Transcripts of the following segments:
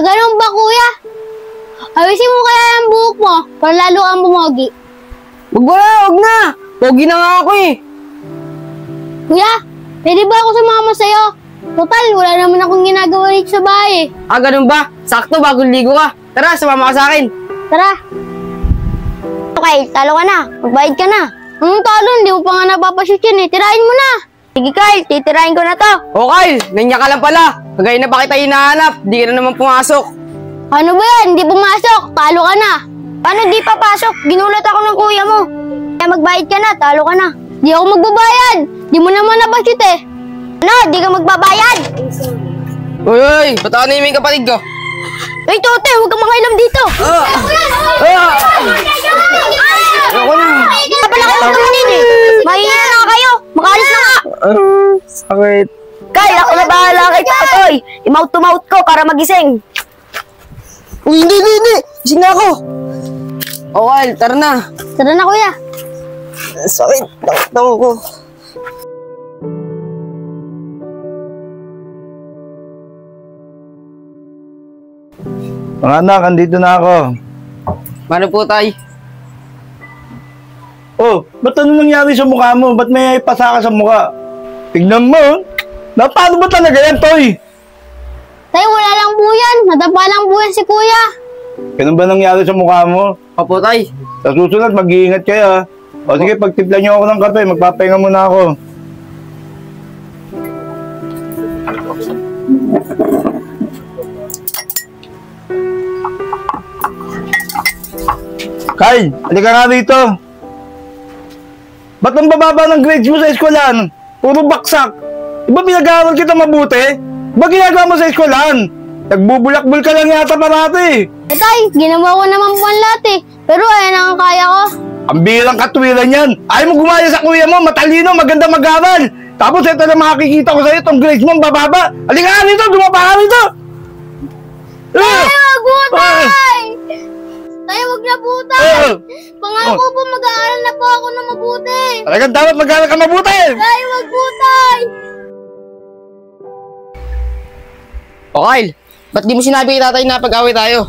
ganun ba, kuya? Awisin mo kaya ang buhok mo para lalo kang bumogi. Wag na! Pogi na nga ako eh. Kuya, pwede ba ako sumama sa'yo? Total, wala naman akong ginagawa dito sa bahay. Ganun ba? Sakto, bagong ligo ka. Tara, sumama ka sa akin. Tara. Okay, talo ka na. Magbayad ka na. Anong talo? Hindi mo pa nga napapashoot yan eh. Tirahin mo na. Sige, Kyle. Titirahin ko na to. O Kyle, nandiyan ka lang pala. Kagaya na ba kita hinahanap? Di ka na naman pumasok. Ano ba yan? Hindi pumasok. Talo ka na. Paano di papasok? Ginulat ako ng kuya mo. Kaya magbayad ka na. Talo ka na. Di ako magbabayad. Di mo naman napashoot eh. Ano? Di ka magbabayad? Uy, ba't ako na yung kapatid ko? Ay, Tote, huwag kang makailam dito. Ako na. Kapala kayo tumanin eh. Mahina na kayo. Makalis na nga. Sakit. Kyle, ako na bahala kay Totoy. I-mouth to mouth ko para magising. Uy, hindi. Gising na ako. O Kyle, tara na. Tara na, kuya. Sakit. Takot ko. Mga anak, andito na ako. Mano po tay? Oh, ba't ano nangyari sa mukha mo? Ba't may pasaka sa mukha? Tignan mo. Paano ba talaga yan, Toy? Tay, wala lang po yan. Nadapa lang po yan si kuya. Ganun ba nangyari sa mukha mo? Opo tay. Sa susunod, mag-iingat kayo. O sige, pagtimpla niyo ako ng kape, magpapahinga muna ako. Kyle, halika nga rito. Ba't ang bababa ng grades mo sa eskwelahan? Puro baksak. Iba pinag-aaral kita mabuti? Ba ginagawa mo sa eskwelahan? Nagbubulakbul ka lang yata parati. Tay, ginawa ko naman po ang lahat eh. Pero ayan ang kaya ko. Ang bilang katwiran yan. Ayaw mo gumaya sa kuya mo, matalino, maganda mag-aral. Tapos ito na makikita ko sa'yo, itong grades mo ang bababa. Halika nga rito, dumapa ka rito. Tay, wag po, tay! Tay, wag na po, tay! Pangako po, mag-aaral na po ako na mabuti. Talagang dapat mag-aral ka mabuti. Tay, wag po, tay! O Kyle, ba't di mo sinabi kay tatay na pag-away tayo?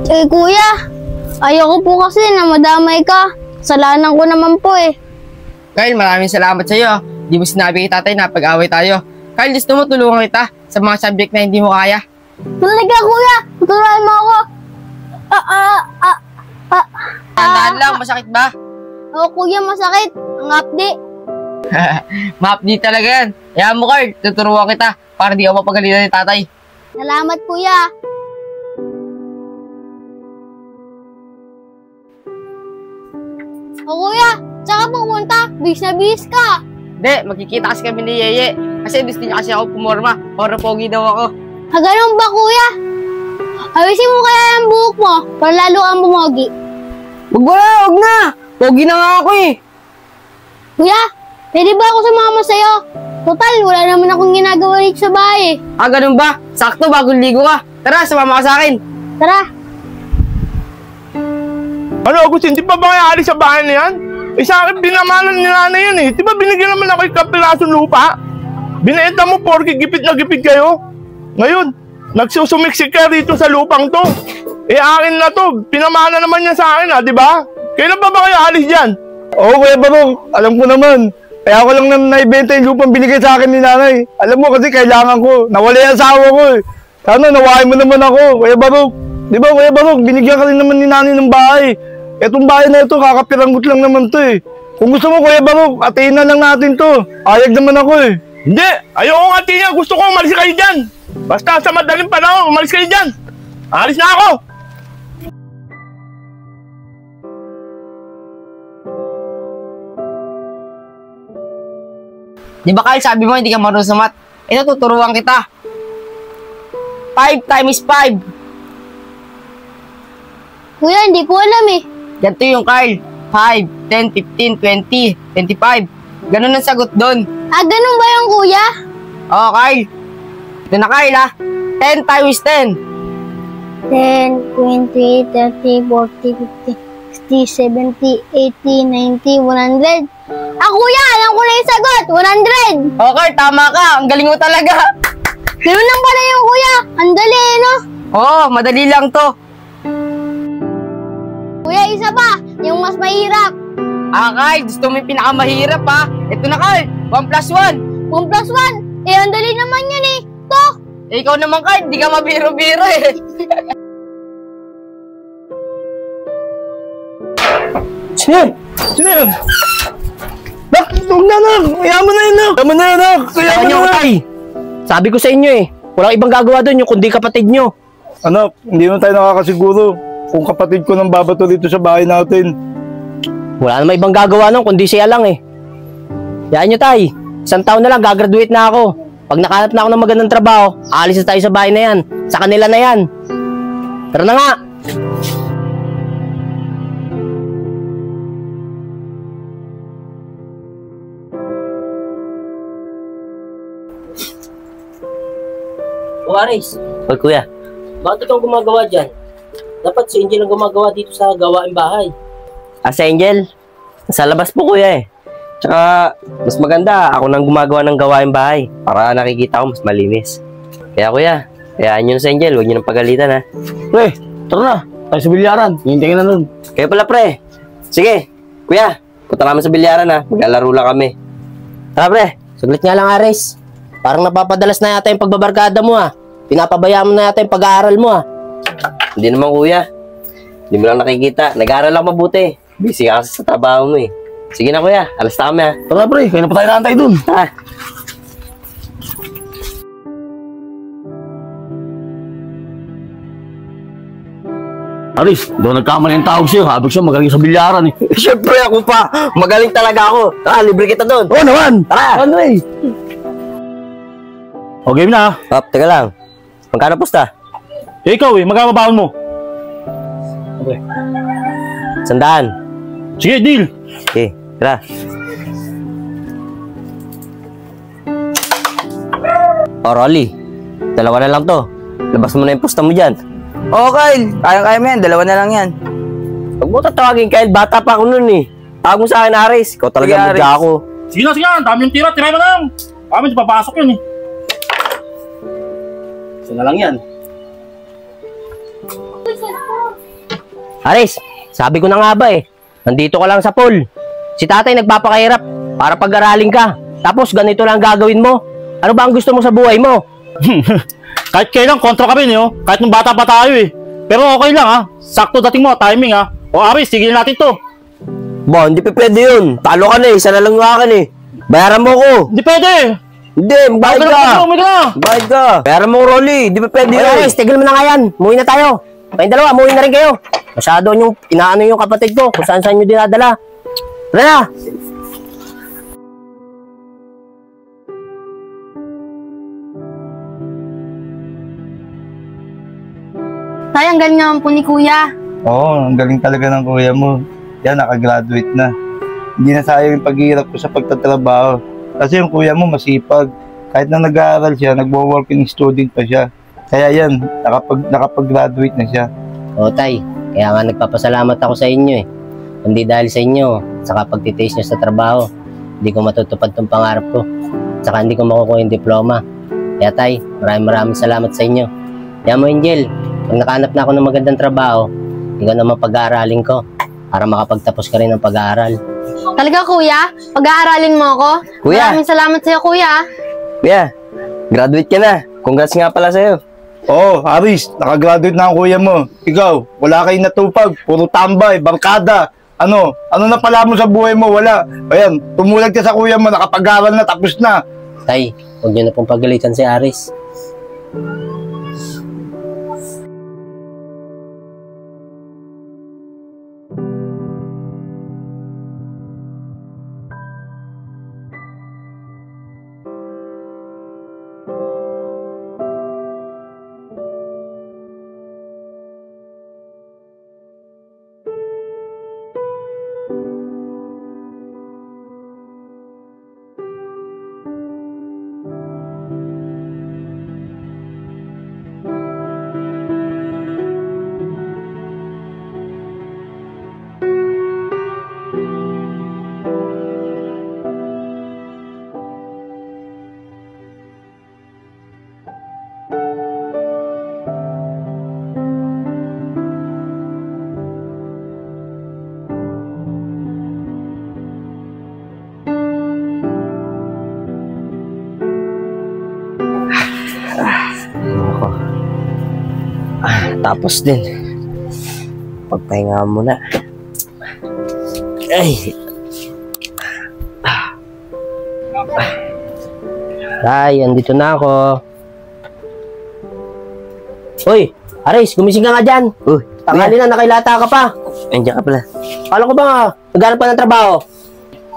Eh, kuya, ayoko po kasi na madamay ka. Kasalanan ko naman po eh. Kyle, maraming salamat sa iyo. Di mo sinabi kay tatay na pag-away tayo. Kyle, gusto mo tulungan kita sa mga subject na hindi mo kaya? Talaga, kuya! Tuturuan mo ako! Tandaan lang, masakit ba? Oo, kuya, masakit. Ang hapdi. Mahapdi talaga yan. Kaya mo, Kyle, tuturuan kita para di ako mapagalitan ni tatay. Salamat, kuya. O, kuya, saan ka pupunta? Bis na bis ka. Hindi, magkikita kasi kami ni Yeye. Kasi gusto niya kasi ako pumorma. Para pogi daw ako. Ganun ba, kuya? Awisin mo kaya ang buhok mo para lalo kang bumogi. Wag na! Pogi na nga ako eh. Kuya, pwede ba ako sumama sa'yo? Total, wala naman akong ginagawa dito sa bahay. Ganun ba? Sakto, bagong ligo ka. Tara, sumama ka sa akin. Tara. Ano, Agustin, di ba ba alis sa bahay na yan? Eh, sa akin, binamanan ni nanay yan eh. Di ba binigyan naman ako yung kapirasong lupa? Binaenta mo porke gipit na gipit kayo. Ngayon, nagsusumiksik ka rito sa lupang to. Eh, akin na to. Pinamana naman yan sa akin, di ba? Kailan ba kayo alis dyan? Oo, Kuya Barong. Alam ko naman. Kaya ako lang naibenta yung lupang binigay sa akin ni nanay. Alam mo kasi kailangan ko. Nawala yung asawa ko eh. Sana nawain mo naman ako, Kuya Barong. Di ba, Kuya Barong, binigyan ka rin naman ni nanay ng bahay. Etong bahay na ito, kakapiranggot lang naman to eh. Kung gusto mo, Kuya Barong, atiin na lang natin to. Ayag naman ako eh. Hindi! Ayoko nga atiin niya. Gusto ko umalis kayo dyan. Basta sa madaling panahon, umalis kayo dyan. Alis na ako! Di ba Kyle, sabi mo hindi ka marunong sa math? Ito, tuturuan kita. 5 times 5. Kuya, hindi ko alam eh. Ganito yung Kyle. 5, 10, 15, 20, 25. Ganun ang sagot doon. Ganun ba yung kuya? Oo, Kyle. Ito na Kyle 10 times 10. 10, 20, 30, 40, 50, 60, 70, 80, 90, 100. Kuya, alam ko na yung sagot. 100. Okay, tama ka. Ang galing mo talaga. Ganun lang pala yung kuya. Ang dali, no? Oo, madali lang to. Kuya, isa pa. Yung mas mahirap. Ah, Kyle, gusto mo yung pinakamahirap ha? Ito na, Kyle. 1 plus 1. 1 plus 1. Eh, ang dali naman yan eh. To. Eh, ikaw naman, Kyle. Di ka mabiro-biro eh. Sino yan? Sino yan? Nak, huwag na, nak. Kaya mo na yun, nak. Kaya mo na yun, nak. Kaya mo na yun. Tay, sabi ko sa inyo walang ibang gagawa doon yung kundi kapatid nyo. Anak, hindi na tayo nakakasiguro kung kapatid ko nang babato dito sa bahay natin. Wala namang ibang gagawa nun kundi siya lang Yaan nyo, Tay. 1 taon na lang, gagraduate na ako. Pag nakahanap na ako ng magandang trabaho, aalis na tayo sa bahay na yan. Sa kanila na yan. Tara na nga. O Aris, Hoy kuya, bakit ikaw gumagawa dyan? Dapat si Angel ang gumagawa dito sa gawaing bahay. sa Angel, sa labas po kuya Tsaka, mas maganda ako nang gumagawa ng gawain bahay para nakikita ko mas malinis. Kaya kuya, hayaan nyo na sa Angel, huwag nyo nang pagalitan ha. Pre, tara na. Tayo sa bilyaran. Hintayin na nun. Kaya pala pre, sige, kuya, punta namin sa bilyaran ha, maglalaro lang kami. Tara pre. Saglit nga lang, Aris. Parang napapadalas na yata yung pagbabarkada mo Pinapabayaan mo na yata yung pag-aaral mo Hindi naman kuya, hindi mo lang nakikita, nag-aaral lang mabuti. Busy ka kasi sa trabaho mo Sige na kuya, alas na kami ha. Tara, pre. Kaya na pa tayo naantay dun. Tara. Aris, doon nagkamali ang tawag sa'yo. Habig siya magaling sa bilyaran Siyempre ako pa, magaling talaga ako. Tara, libre kita doon. Oo naman. Tara. Andre. O, game na. Hop, teka lang. Magkano pusta? Eh, ikaw magkakabaon mo. 100. Sige, deal. Okay, tara. O, Rolly. 2 na lang to. Labas mo na yung pusta mo dyan. Oo, Kyle. Kaya mo yan. 2 na lang yan. Huwag mo tatawagin, Kyle. Bata pa ako nun Tawag mo sa akin, Aris. Ikaw talaga Sige, mudya Aris. ako. Sige na, sige na. Dami yung tira. Tira mo na lang. Kami, papasok yun Isa na lang yan. Aris, sabi ko na nga ba nandito ka lang sa pool. Si tatay nagpapakahirap para pag-aralin ka. Tapos ganito lang gagawin mo. Ano ba ang gusto mo sa buhay mo? Kahit kailan, kontra kami Kahit nung bata pa tayo Pero okay lang Sakto dating mo, timing O Aris, tigil natin to. Ba, hindi pa pwede yun. Talo ka na Isa na lang yung akin Bayaran mo ko. Hindi pwede. Hindi, bayad ka. Umiga. Bayad ka. Bayaran mo, Rolly. Hindi pa pwede Ay, yun. Aris, tigil mo na nga yan. Muwi na tayo. Kayong dalawa, muwi na rin kayo. Masyado yung inaano yung kapatid ko kung saan nyo dinadala. Tara na! Tay, ang galing naman po ni Kuya. Oo, ang galing talaga ng kuya mo. Yan, nakagraduate na. Hindi na sayang yung paghihirap ko sa pagtatrabaho. Kasi yung kuya mo masipag. Kahit na nag-aaral siya, nagwo-working student pa siya. Kaya yan, nakapag-graduate na siya. O tay, kaya nga nagpapasalamat ako sa inyo Hindi dahil sa inyo, saka pagtitaste nyo sa trabaho, hindi ko matutupad tong pangarap ko. Saka hindi ko makukuha yung diploma. Kaya tay, maraming salamat sa inyo. Kaya mo, Angel, pag nakahanap na ako ng magandang trabaho, ikaw naman pag-aaralin ko para makapagtapos ka rin ng pag-aaral. Talaga, Kuya? Pag-aaralin mo ako? Kuya. Maraming salamat sa'yo, Kuya. Kuya, graduate ka na. Congrats nga pala sa'yo. Oo, Aris, nakagraduate na ang kuya mo. Ikaw, wala kayong natupag. Puro tambay, barkada. Ano na pala mo sa buhay mo? Wala. Ayan, tumulag ka sa kuya mo, nakapag-aral na, tapos na. Tay, huwag nyo na pong pagalitan si Aris. Tapos din. Pagpahinga muna. Ay. Tay, andito na ako. Hoy, Aris, gumising ka nga dyan. Uy, Tanghali na, nakailata ka pa. nandiyan ka pala. Kala ko ba nga, naghanap ka ng trabaho?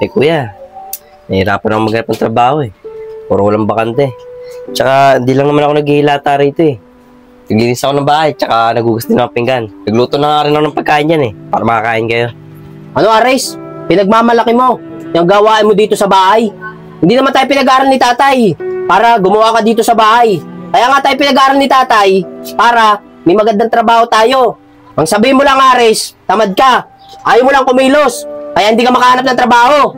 Eh kuya, nahihirapan ako maghanap ng trabaho eh. Puro walang bakante. Tsaka hindi lang naman ako naghihilata rito eh. Naglinis ako ng bahay, tsaka nagugas din ako pinggan. Nagluto na nga rin ako ng pagkain yan eh, para makakain kayo. Ano, Aris? Pinagmamalaki mo yung gawain mo dito sa bahay. Hindi naman tayo pinag-aaral ni tatay para gumawa ka dito sa bahay. Kaya nga tayo pinag-aaral ni tatay para may magandang trabaho tayo. Ang sabihin mo lang, Aris, tamad ka. Ayaw mo lang kumilos. Kaya hindi ka makahanap ng trabaho.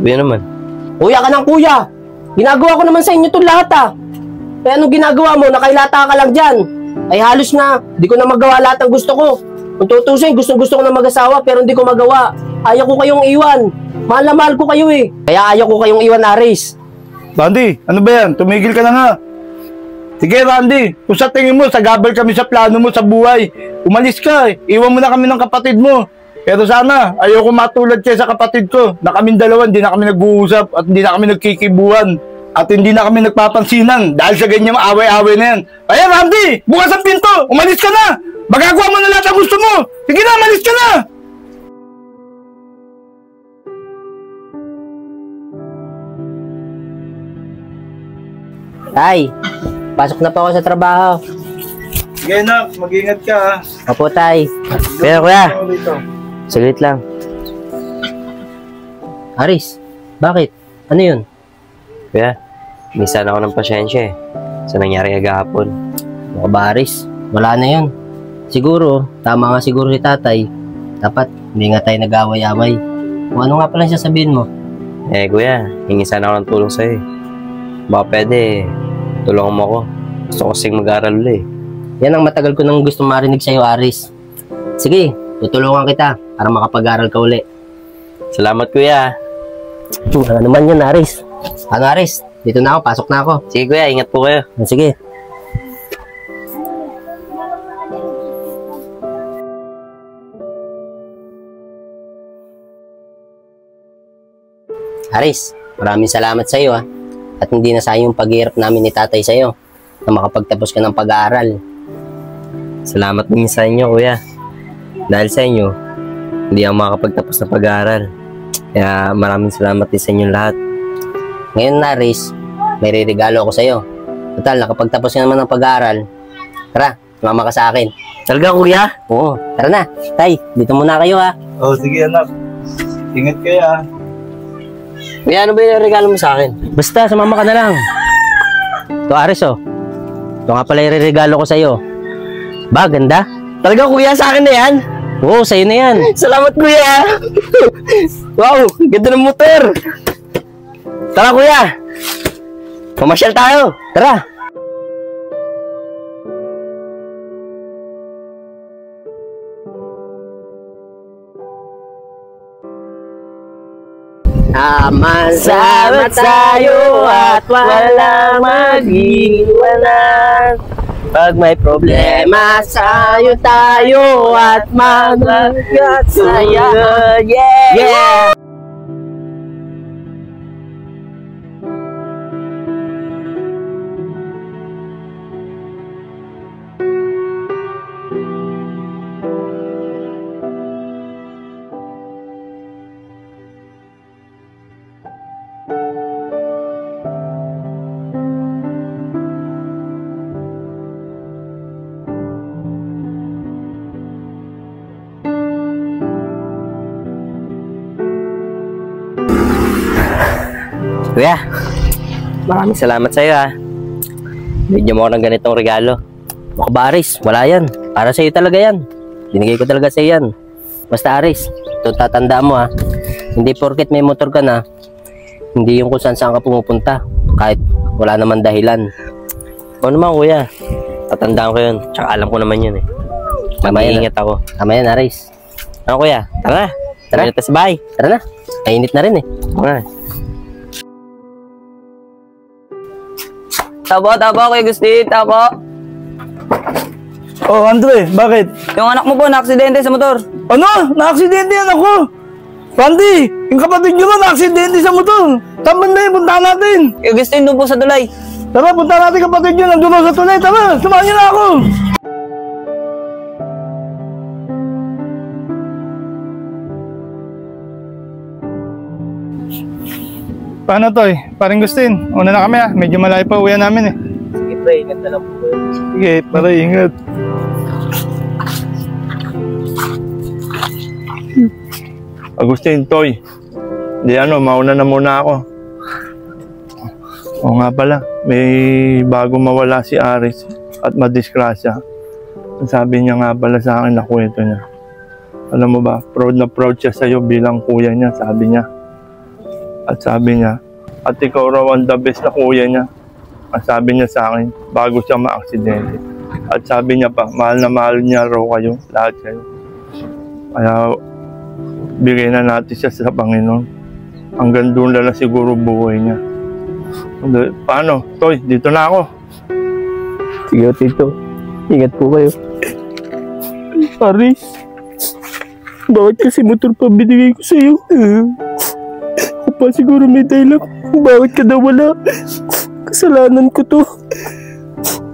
Kuya naman. Kuya ka ng kuya. Ginagawa ko naman sa inyo itong lahat ah. Kaya anong ginagawa mo? Nakailata ka lang dyan. Ay halos na, di ko na magawa lahat ng gusto ko. Kung tutusin, gusto ko na mag-asawa pero hindi ko magawa. Ayaw ko kayong iwan. Mahal na mahal ko kayo eh. Kaya ayaw ko kayong iwan, Aris. Randy, ano ba yan? Tumigil ka na nga. Sige, Randy, kung sa tingin mo, sagabal kami sa plano mo sa buhay. Umalis ka eh. Iwan mo na kami ng kapatid mo. Pero sana, ayoko matulad kayo sa kapatid ko. Na kaming dalawa, hindi na kami nag-uusap at hindi na kami nagkikibuhan. At hindi na kami nagpapansinan dahil sa ganyan away-away na yan. Kaya Randy, bukas ang pinto. Umalis ka na. Magagawa mo na lahat ang gusto mo. Sige na, umalis ka na. Tay, pasok na po ako sa trabaho. Sige na, mag-ingat ka ha. Opo, Tay. Kuya, saglit lang. Aris, bakit? Ano yun? Kuya, minsan ako ng pasyensya eh. Sa nangyari kagahapon. Mga ba, Aris? Wala na yun. Siguro, tama nga siguro si tatay. Dapat, hindi nga tayo nag-away-away. Kung ano nga pala siya sabihin mo? Eh kuya, hingi sana ako ng tulong sa'yo eh. Baka pwede, tulungan mo ako. Gusto ko kasing mag-aaral ulit eh. Yan ang matagal ko nang gusto marinig sa'yo, Aris. Sige, tutulungan kita para makapag-aral ka uli. Salamat kuya. Ano naman yan, Aris? Ano, Aris? Dito na ako, pasok na ako. Sige kuya, ingat po kayo. Sige. Aris, maraming salamat sa iyo at hindi na sayang yung paghihirap namin ni tatay sa iyo na makapagtapos ka ng pag-aaral. Salamat din sa inyo kuya. Dahil sa inyo, hindi ako makakapagtapos ng pag-aaral. Kaya maraming salamat din sa inyong lahat. Ngayon, Aris, may ririgalo ako sa iyo. Total, nakapagtapos ka naman ng pag-aaral. Tara, sumama ka sa akin. Talaga kuya? Oo, tara na. Tay, dito muna kayo ha. Oh, sige anak. Ingat kayo ha. Kuya, ano ba yung regalo mo sa akin? Basta, sumama ka na lang. Ito, Aris, oh. Ito nga pala yung regalo ko sa'yo. Ba, ganda? Talaga kuya, sa akin na yan? Oo, sa'yo na yan. Salamat kuya! Wow, ganda ng motor! Tara kuya! Mamasyal tayo! Tara! Sama tayo at walang mag-iwanan. Pag may problema, sayo tayo at mag-saya. Yeah! Yeah! Kuya, maraming salamat sa iyo ha. Bigyan mo ako ng ganitong regalo. Baka ba, Aris? Wala yan. Para sa'yo talaga yan. Binigay ko talaga sa'yo yan. Basta, Aris, ito tatandaan mo ha. Hindi porket may motor ka na, hindi yung kung saan ka pumupunta. Kahit wala naman dahilan. Oo naman kuya, tatandaan ko yun. Tsaka alam ko naman yun eh. Mag-iingat ako. Tama yan, Aris. Ano kuya? Tara na. Tara. Tara na sa bahay. Tara na. Kainit na rin eh. Oo nga. Tabo, kuya Gusti, tabo. Oh, Andre, bakit? Yung anak mo po, na-aksidente sa motor. Ano? Na-aksidente yan ako! Randy, yung kapatid nyo ba na-aksidente sa motor? Saan banda yun? Puntahan natin! Augustine, doon po sa tulay. Tara, puntahan natin kapatid nyo. Nandun ako sa tulay. Tara, samahan nyo na ako! Paano, Toy? Parang Gustin, una na kami medyo malayo pa uwian namin Sige, pre, ingat na lang po kayo. Sige, para ingat. Agustin, Toy. Di mauna na muna ako. O nga pala, may bago mawala si Aris at madisgrasya. Sabi niya nga pala sa akin na kwento niya. Alam mo ba, proud na proud siya sa'yo bilang kuya niya, sabi niya. At sabi niya, at ikaw raw ang the best na kuya niya. At sabi niya sa akin, bago siya ma-aksidente. At sabi niya pa, mahal na mahal niya raw kayo, lahat kayo. Kaya, bigay na natin siya sa Panginoon. Hanggang doon na siguro buhay niya. Paano? Toy, dito na ako. Sige, Tito. Ingat po kayo. Aris, bakit kasi motor pa binigay ko sa'yo? Ako pa siguro may dahilan kung bakit ka nawala. Kasalanan ko to.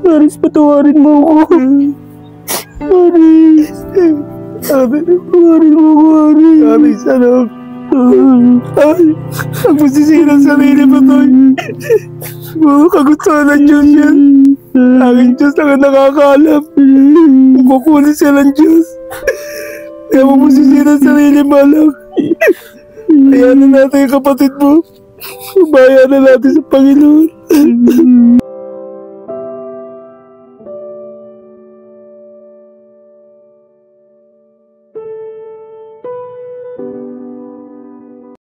Aris, patawarin mo ako. Aris. Patawarin mo ako, Aris. Aris, anak. Ay, ang masisira sa sarili mo, Toy. Kagustuhan ng Diyos yan. Aking Diyos na nakakaalam. Kung kukunin siya ng Diyos. Kaya mo masisira sa sarili mo, anak. Hayaan na natin yung kapatid mo. Bayan na natin sa Panginoon.